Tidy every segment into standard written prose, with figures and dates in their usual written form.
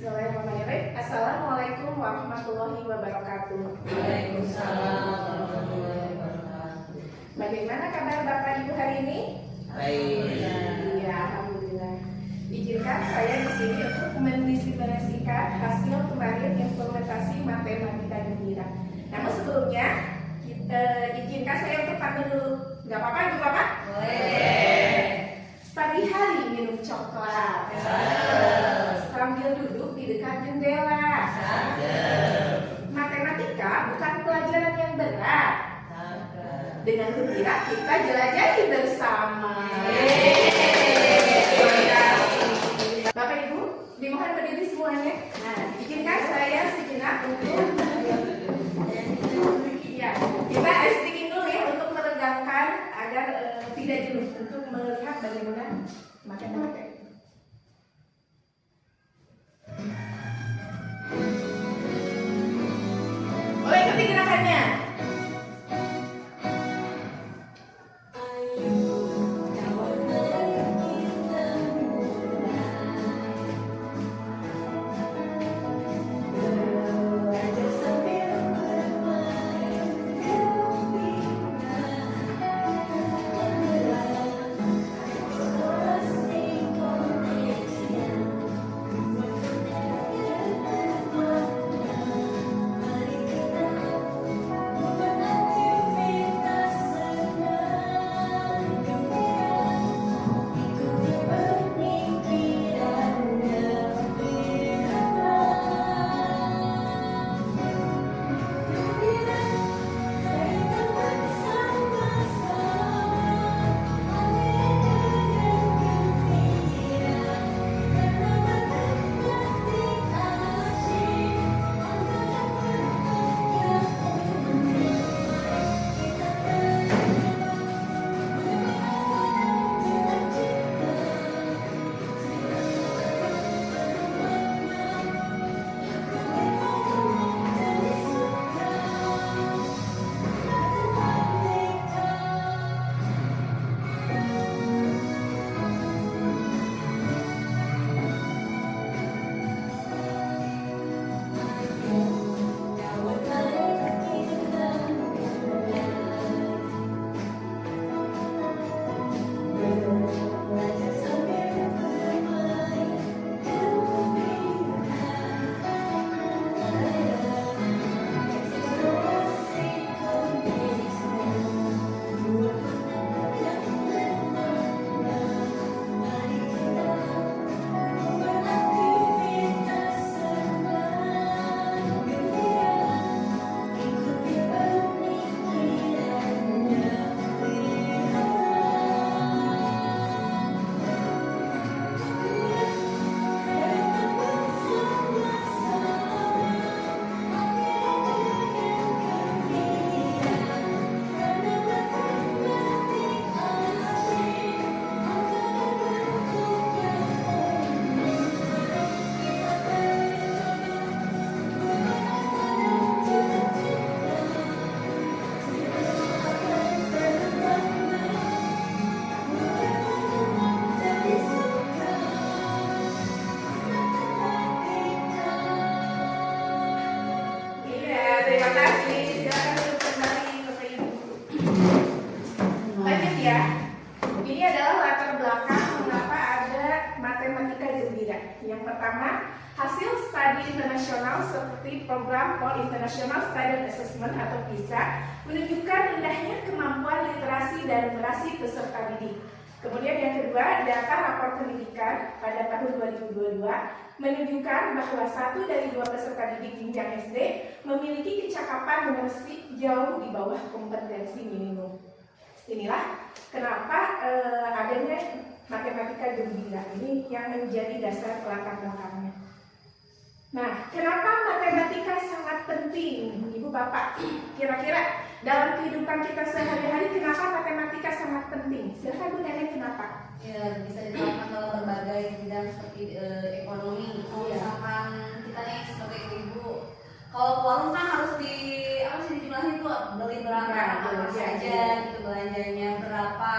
Bismillahirrahmanirrahim. Assalamualaikum warahmatullahi wabarakatuh. Waalaikumsalam warahmatullahi wabarakatuh. Bagaimana kabar Bapak Ibu hari ini? Baik. Iya, alhamdulillah. Izinkan saya di sini untuk mendiskusikan hasil kemarin implementasi matematika gembira. Namun sebelumnya, izinkan saya untuk pamit dulu. Gak apa-apa, Ibu Bapak? Boleh. Pagi hari minum coklat. Sambil duduk di dekat jendela. Matematika bukan pelajaran yang berat. Dengan gembira kita jelajahi bersama. Bapak Ibu, dimohon berdiri semuanya. Nah, izinkan saya sejenak untuk kita speaking dulu ya untuk meregangkan agar tidak jenuh untuk melihat bagaimana matematika. Boleh ikuti gerakannya. Terima kasih. Silakan duduk kembali Bapak Ibu. Lanjut ya. Ini adalah latar belakang mengapa ada matematika gembira. Yang pertama, hasil studi internasional seperti program All International Student Assessment atau PISA menunjukkan rendahnya kemampuan literasi dan numerasi peserta didik. Kemudian yang kedua, data rapor pendidikan pada tahun 2022 menunjukkan bahwa 1 dari 2 peserta didik jenjang SD memiliki kecakapan numerasi jauh di bawah kompetensi minimum. Inilah kenapa adanya matematika gembira ini yang menjadi dasar latar belakangnya. Nah, kenapa matematika sangat penting, Ibu Bapak? Kira-kira dalam kehidupan kita sehari-hari, kenapa matematika sangat penting? Silakan Bu Nenek, kenapa? Ya, bisa diterapkan dalam berbagai bidang seperti ekonomi. Misalkan kita nih sebagai ibu, kalau warung kan harus dijumlahin tuh beli berapa apa saja gitu, belanjanya berapa,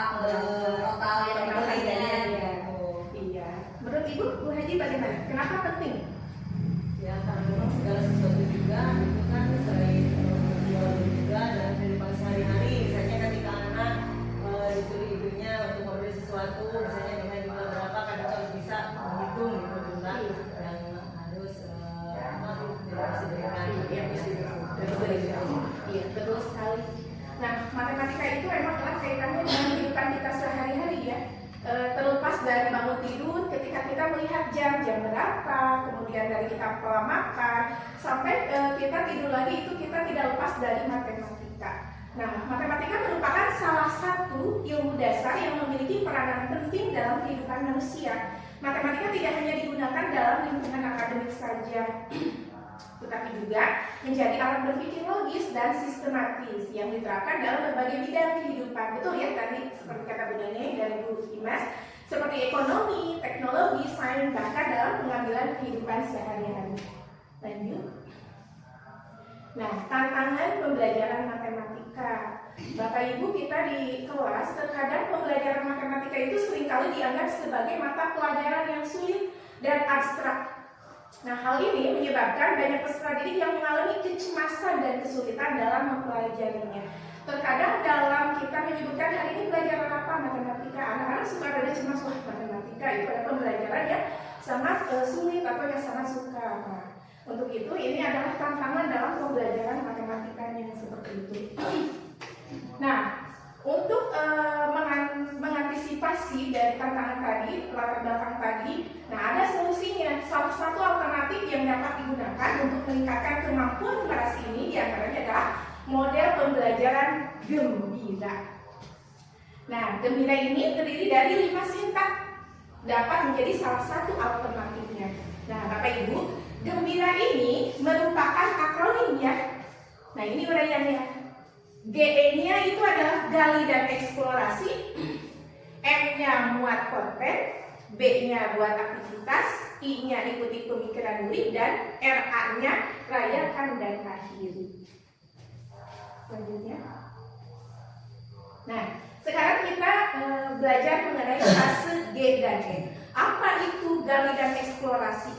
total yang dibelinya. Iya. Menurut Ibu, Bu Haji bagaimana? Kenapa penting? Iya, betul sekali. Nah, matematika itu emang erat kaitannya dengan kehidupan kita sehari-hari ya. Terlepas dari bangun tidur, ketika kita melihat jam berapa, kemudian dari kita pola makan, sampai kita tidur lagi, itu kita tidak lepas dari matematika. Nah, matematika merupakan salah satu ilmu dasar yang memiliki peranan penting dalam kehidupan manusia. Matematika tidak hanya digunakan dalam lingkungan akademik saja, tetapi juga menjadi alat berpikir logis dan sistematis yang diterapkan dalam berbagai bidang kehidupan. Betul ya, tadi seperti kata Bu Neneng dari Bu Imas, seperti ekonomi, teknologi, sains, bahkan dalam pengambilan kehidupan sehari-hari. Lanjut. Nah, tantangan pembelajaran matematika. Bapak Ibu, kita di kelas terkadang pembelajaran matematika itu seringkali dianggap sebagai mata pelajaran yang sulit dan abstrak. Nah, hal ini menyebabkan banyak peserta didik yang mengalami kecemasan dan kesulitan dalam mempelajarinya. Terkadang dalam kita menyebutkan hari ini pelajaran apa matematika, anak-anak suka ada cemas, wah matematika itu ada pembelajaran yang sangat sulit atau yang sangat suka. Nah, untuk itu ini adalah tantangan dalam pembelajaran matematikanya seperti itu. Nah, untuk mengantisipasi dari tantangan tadi, latar belakang tadi, nah ada solusinya. Salah satu alternatif yang dapat digunakan untuk meningkatkan kemampuan numerasi ini diantaranya adalah model pembelajaran gembira. Nah, gembira ini terdiri dari 5 sintak, dapat menjadi salah satu alternatifnya. Nah, Bapak Ibu, gembira ini merupakan akronim ya. Nah, ini uraiannya. GE-nya itu adalah gali dan eksplorasi, M-nya muat konten, B-nya buat aktivitas, I-nya ikuti pemikiran murid, dan RA-nya rayakan dan akhiri. Selanjutnya. Nah, sekarang kita belajar mengenai fase G dan E. Apa itu gali dan eksplorasi?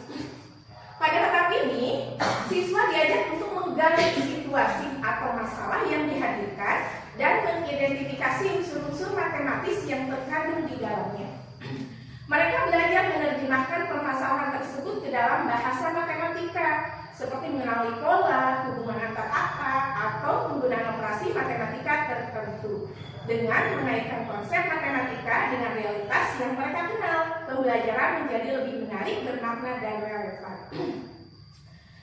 Pada tahap ini, siswa diajak untuk menggali situasi atau masalah yang dihadirkan dan mengidentifikasi unsur-unsur matematis yang terkandung di dalamnya. Mereka belajar menerjemahkan permasalahan tersebut ke dalam bahasa matematika, seperti mengenali pola, hubungan antar angka, atau penggunaan operasi matematika tertentu. Dengan mengaitkan konsep matematika dengan realitas yang mereka kenal, pembelajaran menjadi lebih menarik, bermakna, dan relevan.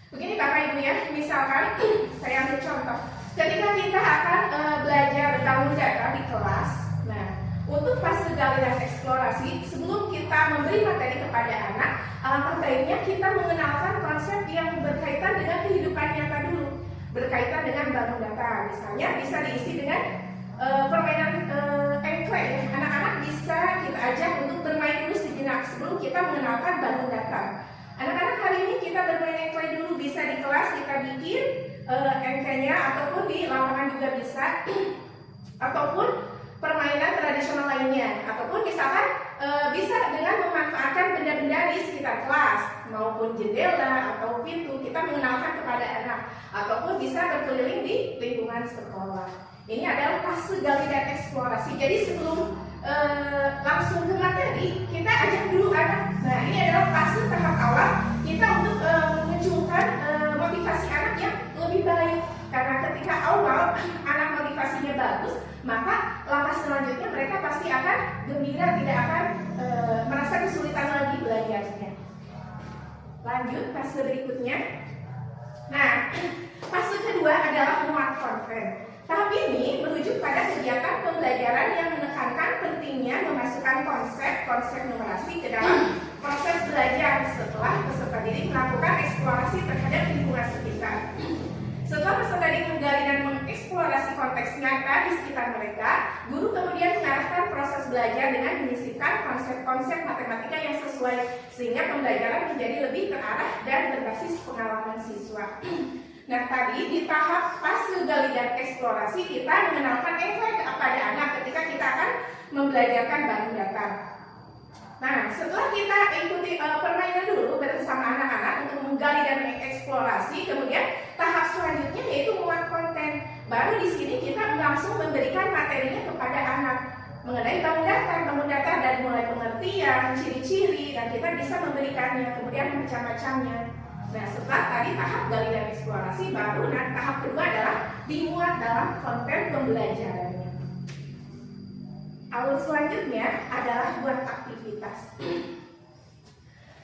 Begini Bapak Ibu ya, misalkan saya ambil contoh, ketika kita akan belajar bangun data di kelas, nah untuk fase gali dan eksplorasi, sebelum kita memberi materi kepada anak, alangkah baiknya kita mengenalkan konsep yang berkaitan dengan kehidupan nyata dulu, berkaitan dengan bangun data. Misalnya bisa diisi dengan permainan engkle ya. Anak-anak bisa kita ajak untuk bermain dulu sejenak sebelum kita mengenalkan bangun data. Anak-anak hari ini kita bermain engkle dulu, bisa di kelas kita bikin engklenya ataupun di lapangan juga bisa, ataupun permainan tradisional lainnya, ataupun misalkan bisa dengan memanfaatkan benda-benda di sekitar kelas maupun jendela atau pintu, kita mengenalkan kepada anak, ataupun bisa berkeliling di lingkungan sekolah. Ini adalah fase gali dan eksplorasi. Jadi sebelum langsung ke materi, kita ajak dulu anak. Nah, ini adalah fase tahap awal kita untuk memunculkan motivasi anak yang lebih baik. Karena ketika awal anak motivasinya bagus, maka langkah selanjutnya mereka pasti akan gembira, tidak akan merasa kesulitan lagi belajarnya. Lanjut fase berikutnya. Nah, fase kedua adalah muat konten. Tahap ini merujuk pada kegiatan pembelajaran yang menekankan pentingnya memasukkan konsep numerasi ke dalam proses belajar setelah peserta didik melakukan eksplorasi terhadap lingkungan sekitar. Setelah peserta didik menggali dan mengeksplorasi konteks nyata di sekitar mereka, guru kemudian mengarahkan proses belajar dengan menyisipkan konsep-konsep matematika yang sesuai, sehingga pembelajaran menjadi lebih terarah dan berbasis pengalaman siswa. Nah, tadi di tahap fase gali dan eksplorasi kita mengenalkan engkle kepada anak ketika kita akan membelajarkan bangun data. Nah, setelah kita ikuti permainan dulu bersama anak-anak untuk menggali dan mengeksplorasi, kemudian tahap selanjutnya yaitu muat konten. Baru di sini kita langsung memberikan materinya kepada anak mengenai bangun data dari mulai pengertian, ciri-ciri, dan kita bisa memberikannya, kemudian macam-macamnya. Nah, setelah tadi tahap gali dan eksplorasi, baru tahap kedua adalah dimuat dalam konten pembelajarannya. Alur selanjutnya adalah buat aktivitas.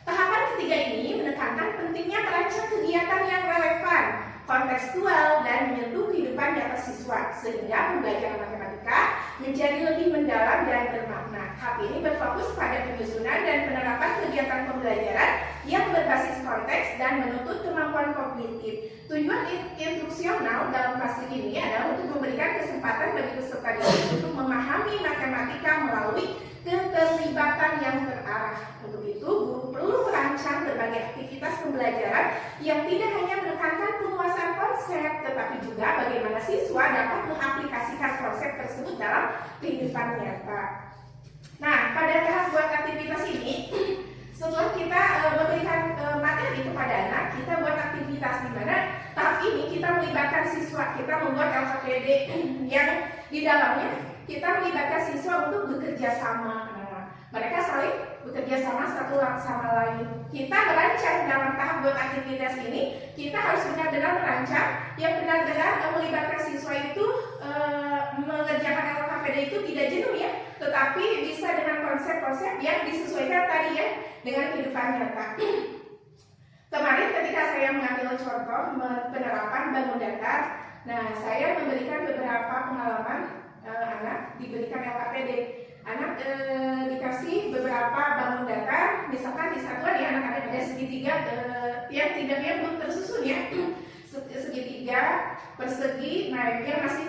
Tahapan ketiga ini menekankan pentingnya merancang kegiatan yang relevan, kontekstual, dan menyentuh kehidupan nyata siswa, sehingga pembelajaran matematika menjadi lebih mendalam dan bermakna. Tahap ini berfokus pada penyusunan dan penerapan kegiatan pembelajaran yang berbasis konteks dan menuntut kemampuan kognitif. Tujuan instruksional dalam fase ini adalah untuk memberikan kesempatan bagi peserta didik untuk memahami matematika melalui keterlibatan yang terarah. Untuk itu, guru perlu merancang berbagai aktivitas pembelajaran yang tidak hanya menekankan penguasaan konsep, tetapi juga bagaimana siswa dapat mengaplikasikan konsep tersebut dalam kehidupan nyata. Nah, pada tahap buat aktivitas ini, setelah kita memberikan materi kepada anak, kita buat aktivitas di mana tahap ini kita melibatkan siswa, kita membuat LKPD yang di dalamnya kita melibatkan siswa untuk bekerja sama. Nah, mereka saling bekerja sama satu sama lain. Kita merancang dalam tahap buat aktivitas ini, kita harus benar-benar merancang yang benar-benar melibatkan siswa itu mengerjakan LKPD itu tidak jenuh ya, tetapi bisa dengan konsep-konsep yang disesuaikan tadi ya dengan kehidupan nyata. Kemarin ketika saya mengambil contoh penerapan bangun datar, nah saya memberikan beberapa pengalaman anak diberikan LKPD. Anak dikasih beberapa bangun datar, misalkan di satuan ya anak-anak ada segitiga yang belum tersusun ya, segitiga persegi, nah yang masih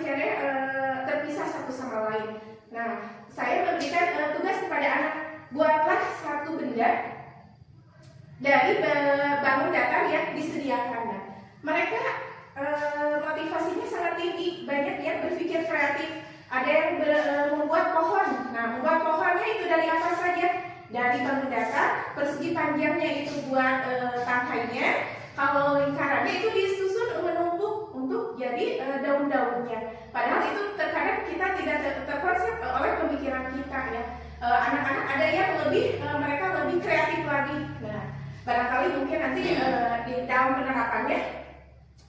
terpisah satu sama lain. Nah, saya memberikan tugas kepada anak, buatlah satu benda dari bangun datar yang disediakan. Nah, mereka motivasinya sangat tinggi, banyak yang berpikir kreatif. Ada yang membuat pohon. Nah, membuat pohonnya itu dari apa saja? Dari bangun datar, persegi panjangnya itu buat tangkainya. Kalau lingkarannya itu disusun menumpuk untuk jadi daun-daunnya. Padahal itu terkadang kita tidak terkonsep oleh pemikiran kita ya. Anak-anak ada yang mereka lebih kreatif lagi. Nah, barangkali mungkin nanti di dalam penerapannya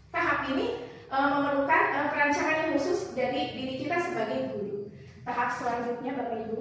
tahap ini memerlukan perancangan yang khusus dari diri kita sebagai guru. Tahap selanjutnya Bapak Ibu.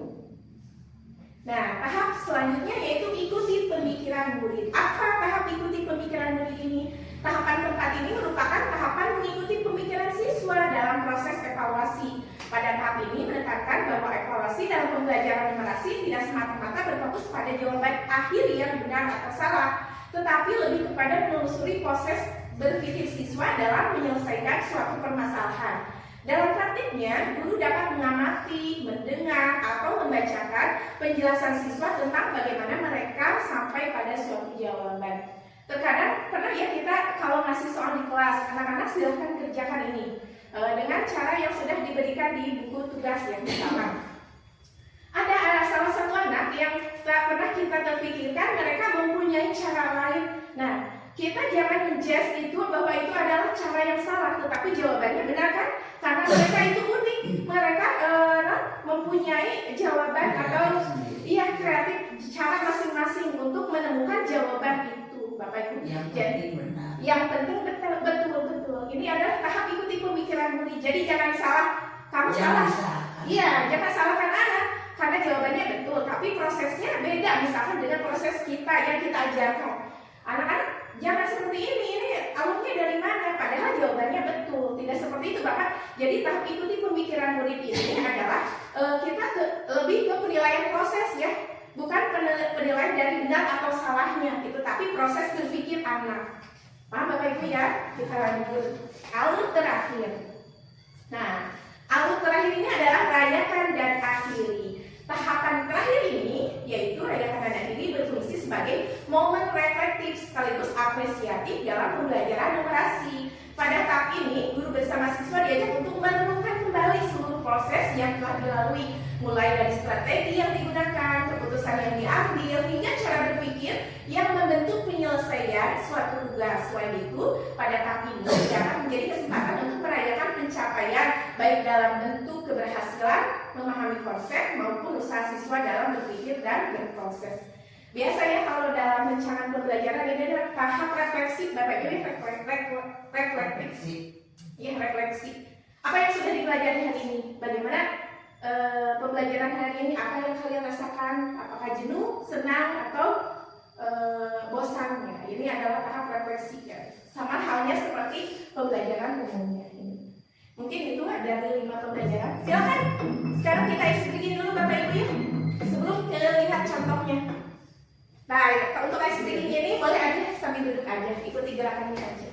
Nah, tahap selanjutnya yaitu ikuti pemikiran murid. Apa tahap ikuti pemikiran murid ini? Tahapan keempat ini merupakan tahapan mengikuti pemikiran siswa dalam proses evaluasi. Pada tahap ini menekankan bahwa evaluasi dalam pembelajaran numerasi tidak semata-mata berfokus pada jawaban akhir yang benar atau salah, tetapi lebih kepada menelusuri proses berpikir siswa dalam menyelesaikan suatu permasalahan. Dalam praktiknya, guru dapat mengamati, mendengar, atau membacakan penjelasan siswa tentang bagaimana mereka sampai pada suatu jawaban. Terkadang pernah ya kita kalau ngasih soal di kelas, anak-anak silahkan kerjakan ini dengan cara yang sudah diberikan di buku tugas yang bersama. Ada salah satu anak yang tak pernah kita terpikirkan mereka mempunyai cara lain. Nah, kita jangan menjudge itu bahwa itu adalah cara yang salah, tetapi jawabannya benar kan? Karena mereka itu unik, mereka mempunyai jawaban atau kreatif cara masing-masing untuk menemukan jawaban itu, Bapak Ibu. Jadi yang penting betul. Ini adalah tahap ikuti pemikiran murid. Jadi jangan salah, kamu salah. Iya, jangan salahkan anak karena jawabannya betul, tapi prosesnya beda misalkan dengan proses kita yang kita ajarkan. Anak-anak jangan seperti ini alurnya dari mana? Padahal jawabannya betul, tidak seperti itu Bapak. Jadi tahap ikuti pemikiran murid ini adalah kita lebih ke penilaian proses ya, bukan penilaian dari benar atau salahnya gitu, tapi proses berpikir anak. Paham Bapak Ibu ya? Kita lanjut alur terakhir. Nah, alur terakhir ini adalah rayakan dan akhiri. Tahapan terakhir ini yaitu rayakan dan akhiri berfungsi sebagai momen reflektif sekaligus apresiatif dalam pembelajaran numerasi. Pada tahap ini, guru bersama siswa diajak untuk merenungkan kembali seluruh proses yang telah dilalui, mulai dari strategi yang digunakan, keputusan yang diambil, hingga cara berpikir yang membentuk penyelesaian suatu tugas. Selain itu, pada tahap ini dapat menjadi kesempatan untuk merayakan pencapaian baik dalam bentuk keberhasilan memahami konsep maupun usaha siswa dalam berpikir dan berproses. Biasanya kalau dalam rancangan pembelajaran ini ada tahap refleksi, Bapak Ibu ini refleksi. Ya, refleksi. Apa yang sudah dipelajari hari ini? Bagaimana pembelajaran hari ini? Apa yang kalian rasakan? Apakah jenuh, senang, atau bosan? Ya, ini adalah tahap refleksi. Ya. Sama halnya seperti pembelajaran umumnya. Mungkin itu dari 5 pembelajaran. Silakan. Sekarang kita isi bikin dulu Bapak Ibu ya. Sebelum kita lihat contohnya. Nah, untuk isi bikin ini boleh aja sambil duduk aja, ikuti gerakannya aja.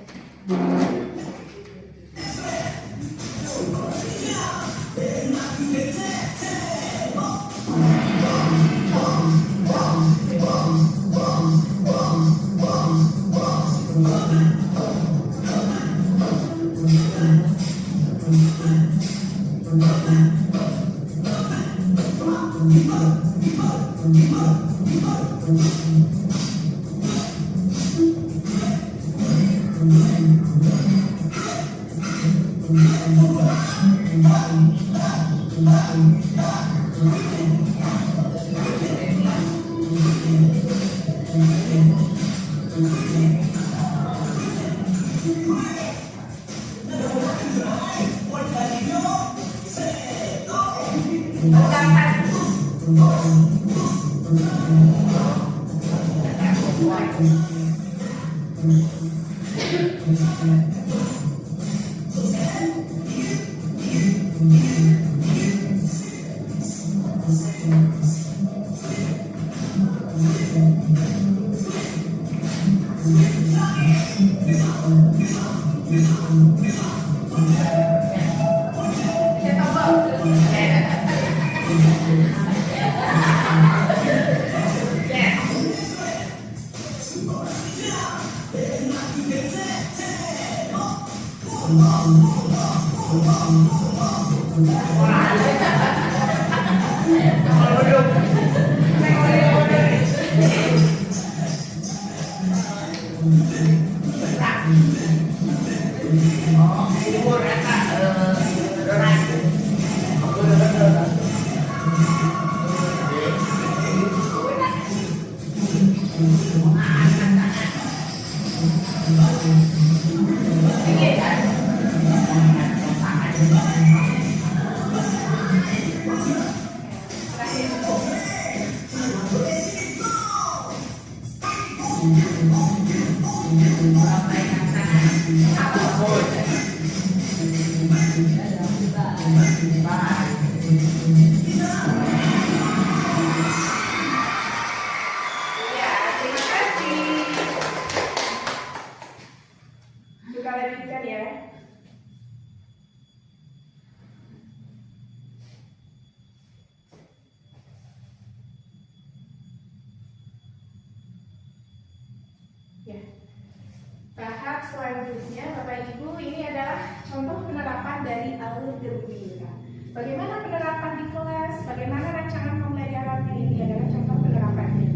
Tahap selanjutnya, Bapak Ibu, ini adalah contoh penerapan dari alur gembira. Bagaimana penerapan di kelas, bagaimana rancangan pembelajarannya, ini adalah contoh penerapannya.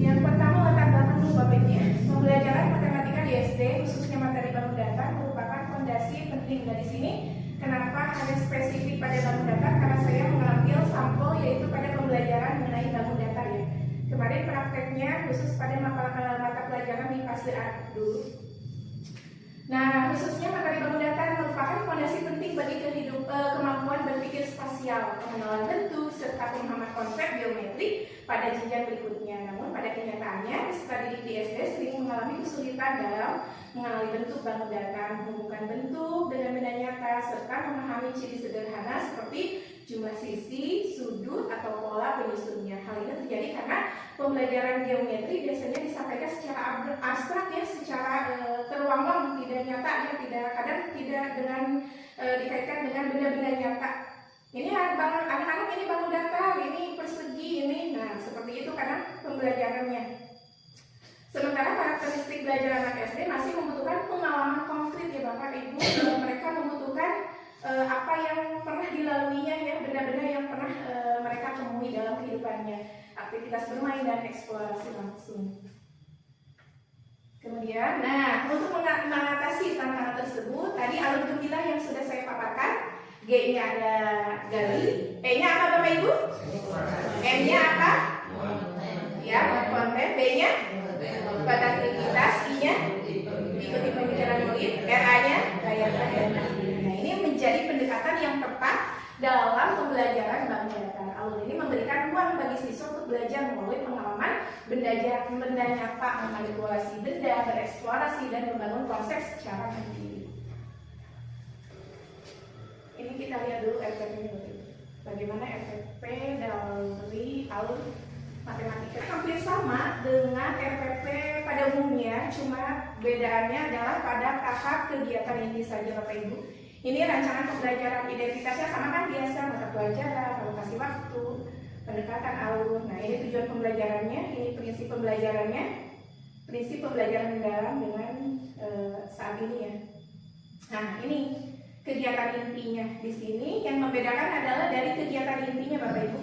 Yang pertama, latar belakang dulu Bapak Ibu ya. Pembelajaran matematika di SD, khususnya materi bangun datar, merupakan fondasi penting. Dari sini, kenapa ada spesifik pada bangun datar? Karena saya mengambil sampel yaitu pada pembelajaran mengenai bangun datar ya. Kemarin prakteknya khusus pada mata pelajaran di fase A dulu. Nah, khususnya materi bangun datar merupakan fondasi penting bagi kemampuan berpikir spasial, pengenalan bentuk, serta pemahaman konsep geometri pada jenjang berikutnya. Namun pada kenyataannya, peserta didik di SD sering mengalami kesulitan dalam mengenali bentuk bangun datar, menghubungkan bentuk dengan benda nyata, serta memahami ciri sederhana seperti jumlah sisi, sudut, atau pola penyusunnya. Hal ini terjadi karena pembelajaran geometri biasanya disampaikan secara abstrak ya, secara teruang-ruang, tidak nyata ya, kadang tidak dengan dikaitkan dengan benda-benda nyata. Ini anak-anak ini bangun datar, ini persegi, ini, nah seperti itu kadang pembelajarannya. Sementara karakteristik belajar anak SD masih membutuhkan pengalaman konkret ya Bapak Ibu. Mereka membutuhkan apa yang pernah dilaluinya ya, benda-benda yang pernah mereka temui dalam kehidupannya, aktivitas bermain dan eksplorasi langsung. Kemudian, nah untuk mengatasi tantangan tersebut, tadi alur gembira yang sudah saya paparkan, G-nya ada gali, E-nya apa Bapak Ibu? M-nya apa? Ya, buat konten. B-nya pada aktivitas. I-nya ikuti pemikiran murid. RA-nya rayakan dan mandiri. Nah, ini menjadi pendekatan yang tepat dalam pembelajaran bank datar. Alur ini memberikan ruang bagi siswa untuk belajar melalui pengalaman benda nyata, memanipulasi benda, bereksplorasi, dan membangun konsep secara mandiri. Ini kita lihat dulu RPP-nya dulu. Bagaimana RPP dari alur matematika hampir sama dengan RPP pada umumnya, cuma bedaannya adalah pada tahap kegiatan ini saja Bapak Ibu. Ini rancangan pembelajaran identitasnya sama kan biasa, mata pelajaran, alokasi waktu, pendekatan alur. Nah ini tujuan pembelajarannya, ini prinsip pembelajarannya, prinsip pembelajaran mendalam dengan saat ini ya. Nah ini kegiatan intinya di sini yang membedakan adalah dari kegiatan intinya Bapak Ibu.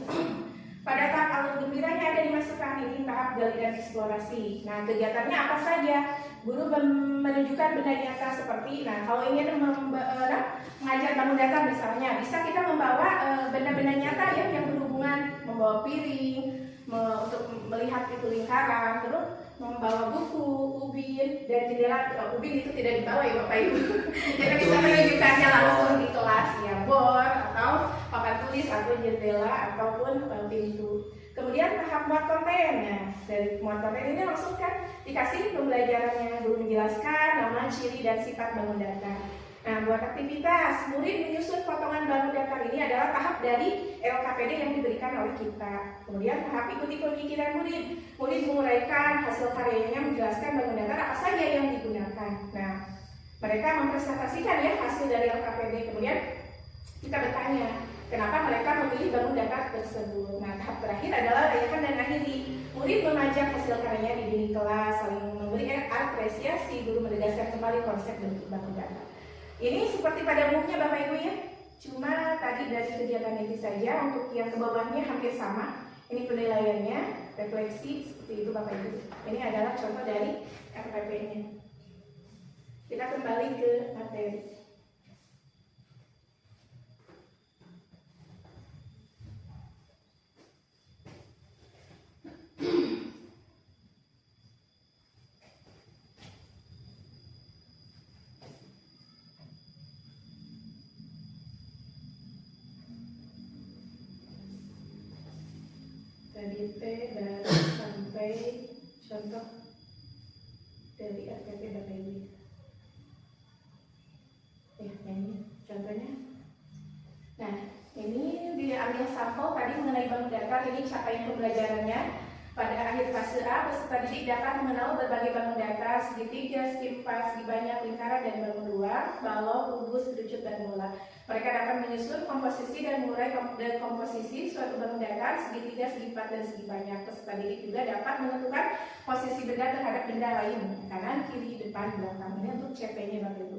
Pada tahap alur gembiranya ada dimasukkan ini tahap gali dan eksplorasi. Nah kegiatannya apa saja? Guru menunjukkan benda nyata seperti, nah kalau ingin mengajar bangun datar misalnya, bisa kita membawa benda-benda nyata ya yang berhubungan, membawa piring, untuk melihat itu lingkaran, terus membawa buku, ubin, dan jendela. Ubin itu tidak dibawa ya Bapak Ibu. Kita bisa menunjukkannya langsung di kelas ya, bor atau papan tulis atau jendela ataupun pintu. Kemudian tahap muat konten. Nah, dari muat konten ini langsung kan dikasih pembelajarannya, guru menjelaskan nama, ciri, dan sifat bangun datar. Nah, buat aktivitas, murid menyusun potongan bangun datar ini adalah tahap dari LKPD yang diberikan oleh kita. Kemudian tahap ikuti pemikiran murid. Murid menguraikan hasil karyanya, menjelaskan bangun datar apa saja yang digunakan. Nah, mereka mempresentasikan ya hasil dari LKPD. Kemudian kita bertanya, kenapa mereka memilih bangun datar tersebut. Nah, tahap terakhir adalah rayakan dan akhiri. Murid memajang hasil karyanya di dinding kelas, saling memberi apresiasi, guru menegaskan kembali konsep bentuk bangun datar. Ini seperti pada umumnya Bapak Ibu ya, cuma tadi dari kegiatan ini saja, untuk yang ke bawahnya hampir sama. Ini penilaiannya, refleksi, seperti itu Bapak Ibu. Ini adalah contoh dari RPP-nya. Kita kembali ke materi. Dari T dan sampai contoh dari RPP Bapak Ibu. Ya, ini contohnya. Nah, ini diambil sampel tadi mengenai bangun datar. Ini capaian pembelajarannya. Pada akhir fase A, peserta didik dapat mengenal berbagai bangun datar, segitiga, segi empat, segi banyak, lingkaran, dan bangun luar, balok, kubus, kerucut, dan bola. Mereka dapat menyusun komposisi dan mengurai komposisi suatu bangun datar, segitiga, segi empat, dan segi banyak. Peserta didik juga dapat menentukan posisi benda terhadap benda lain, kanan, kiri, depan, belakang. Ini untuk CP-nya Bapak Ibu.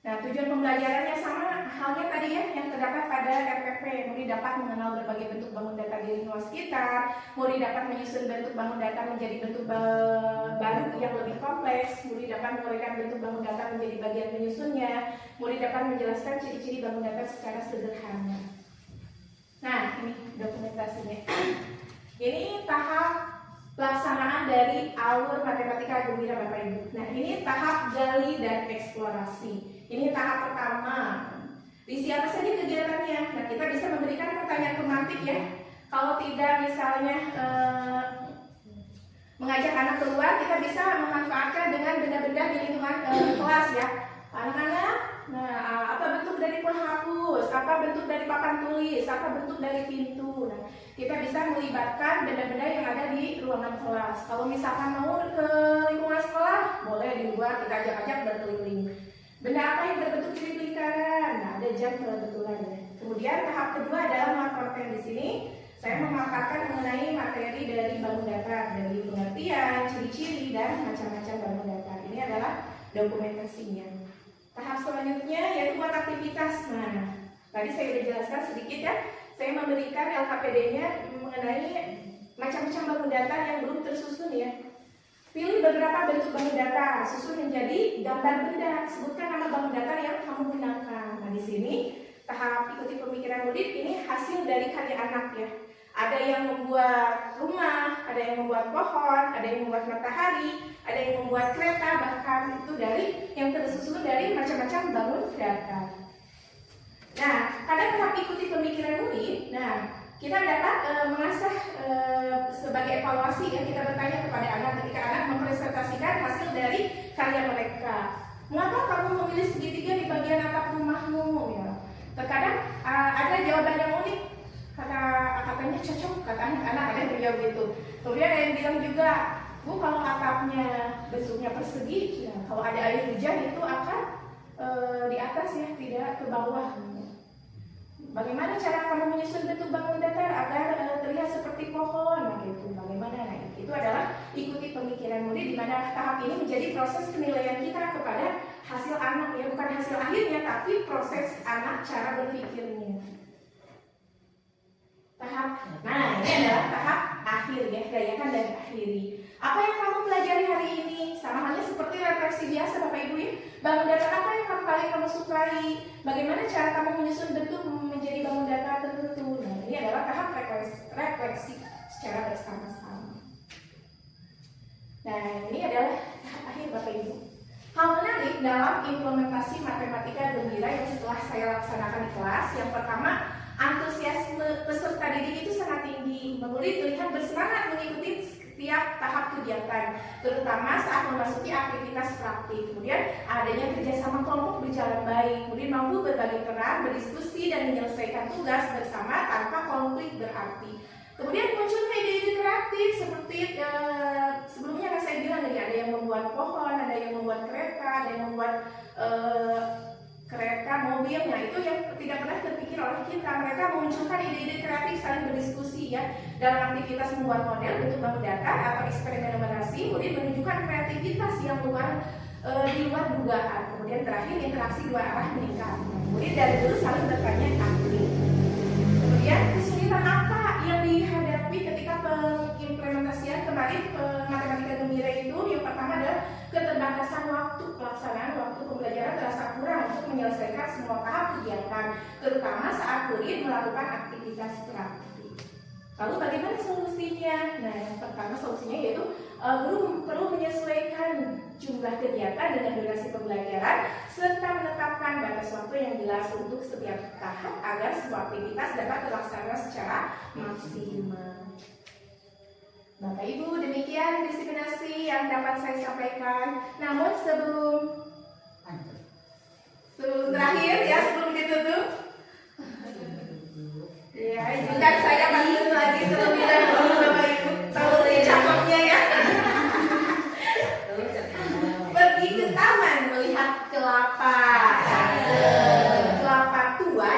Nah, tujuan pembelajarannya sama halnya tadi ya, yang terdapat pada RPP. Murid dapat mengenal berbagai bentuk bangun datar di lingkungan sekitar. Murid dapat menyusun bentuk bangun datar menjadi bentuk baru yang lebih kompleks. Murid dapat menguraikan bentuk bangun datar menjadi bagian penyusunnya. Murid dapat menjelaskan ciri-ciri bangun datar secara sederhana. Nah, ini dokumentasinya. Ini tahap pelaksanaan dari alur matematika gembira Bapak Ibu. Nah, ini tahap gali dan eksplorasi. Ini tahap pertama. Di siapa saja kegiatannya? Nah, kita bisa memberikan pertanyaan tematik ya. Kalau tidak misalnya mengajak anak keluar, kita bisa memanfaatkan dengan benda-benda di lingkungan kelas ya. Anak-anak, nah apa bentuk dari penghapus, apa bentuk dari papan tulis, apa bentuk dari pintu. Nah, kita bisa melibatkan benda-benda yang ada di ruangan kelas. Kalau misalkan mau ke lingkungan sekolah, boleh di luar, kita ajak-ajak berkeliling. Benda apa yang berbentuk mirip lingkaran? Nah, ada jam kebetulan ya. Kemudian tahap kedua adalah muat konten. Di sini saya memaparkan mengenai materi dari bangun datar, dari pengertian, ciri-ciri, dan macam-macam bangun datar. Ini adalah dokumentasinya. Tahap selanjutnya yaitu buat aktivitas. Nah, tadi saya sudah jelaskan sedikit ya. Saya memberikan LKPD-nya mengenai macam-macam bangun datar yang belum tersusun ya. Pilih beberapa bentuk bangun datar, susun menjadi gambar benda. Sebutkan nama bangun datar yang kamu gunakan. Nah, di sini tahap ikuti pemikiran murid ini hasil dari karya anak ya. Ada yang membuat rumah, ada yang membuat pohon, ada yang membuat matahari, ada yang membuat kereta, bahkan itu dari yang tersusun dari macam-macam bangun data. Nah, pada tahap ikuti pemikiran murid, nah kita dapat mengasah sebagai evaluasi ya, kita bertanya kepada anak ketika anak mempresentasikan hasil dari karya mereka. Mengapa kamu memilih segitiga di bagian atap rumahmu? Ya, terkadang ada jawaban yang unik. Katanya cocok, kata anak-anak, ada yang menjawab gitu. Kemudian ada yang bilang juga, Bu, kalau atapnya bentuknya persegi, ya, kalau ada air hujan itu akan di atas ya, tidak ke bawah. Bagaimana cara kamu menyusun bentuk bangun datar agar terlihat seperti pohon? Nah, gitu. Bagaimana? Nah, itu adalah ikuti pemikiran murid, di mana tahap ini menjadi proses penilaian kita kepada hasil anak ya, bukan hasil akhirnya, tapi proses anak cara berpikirnya. Nah, ini adalah tahap akhir ya, rayakan dan akhiri. Apa yang kamu pelajari hari ini? Sama halnya seperti refleksi biasa Bapak Ibu ya. Bangun datar apa yang paling kamu sukai? Bagaimana cara kamu menyusun bentuk menjadi bangun datar tertentu? Nah, ini adalah tahap refleksi secara bersama-sama. Nah, ini adalah tahap akhir Bapak Ibu. Hal menarik dalam implementasi matematika gembira yang setelah saya laksanakan di kelas, yang pertama, antusiasme peserta didik itu sangat tinggi. Murid terlihat bersemangat mengikuti setiap tahap kegiatan, terutama saat memasuki aktivitas praktik. Kemudian adanya kerjasama kelompok berjalan baik. Kemudian mampu berbagi peran, berdiskusi dan menyelesaikan tugas bersama tanpa konflik berarti. Kemudian munculnya ide-ide kreatif seperti sebelumnya yang saya bilang tadi, ada yang membuat pohon, ada yang membuat kereta, ada yang membuat kereta, mobil. Nah, itu yang tidak pernah terpikir oleh kita. Mereka memunculkan ide-ide kreatif, saling berdiskusi ya dalam aktivitas membuat model bentuk bangun datar atau eksperimen numerasi. Kemudian menunjukkan kreativitas yang di luar dugaan. Kemudian terakhir interaksi dua arah meningkat. Kemudian dari dulu saling bertanya aktif. Kemudian kesulitan apa yang dihadapi ketika pengimplementasian kemarin matematika gembira itu? Yang pertama adalah keterbatasan waktu pelaksanaan, waktu pembelajaran terasa kurang untuk menyelesaikan semua tahap kegiatan, terutama saat murid melakukan aktivitas praktik. Lalu bagaimana solusinya? Nah, yang pertama solusinya yaitu guru perlu menyesuaikan jumlah kegiatan dengan durasi pembelajaran serta menetapkan batas waktu yang jelas untuk setiap tahap agar semua aktivitas dapat terlaksana secara maksimal. Bapak Ibu, demikian disiplin yang dapat saya sampaikan. Namun sebelum terakhir ya, sebelum ditutup, ya izinkan saya bantu lagi terlebih dahulu Bapak Ibu. Tahu cakepnya ya. Pergi ke taman melihat kelapa. Kelapa tua.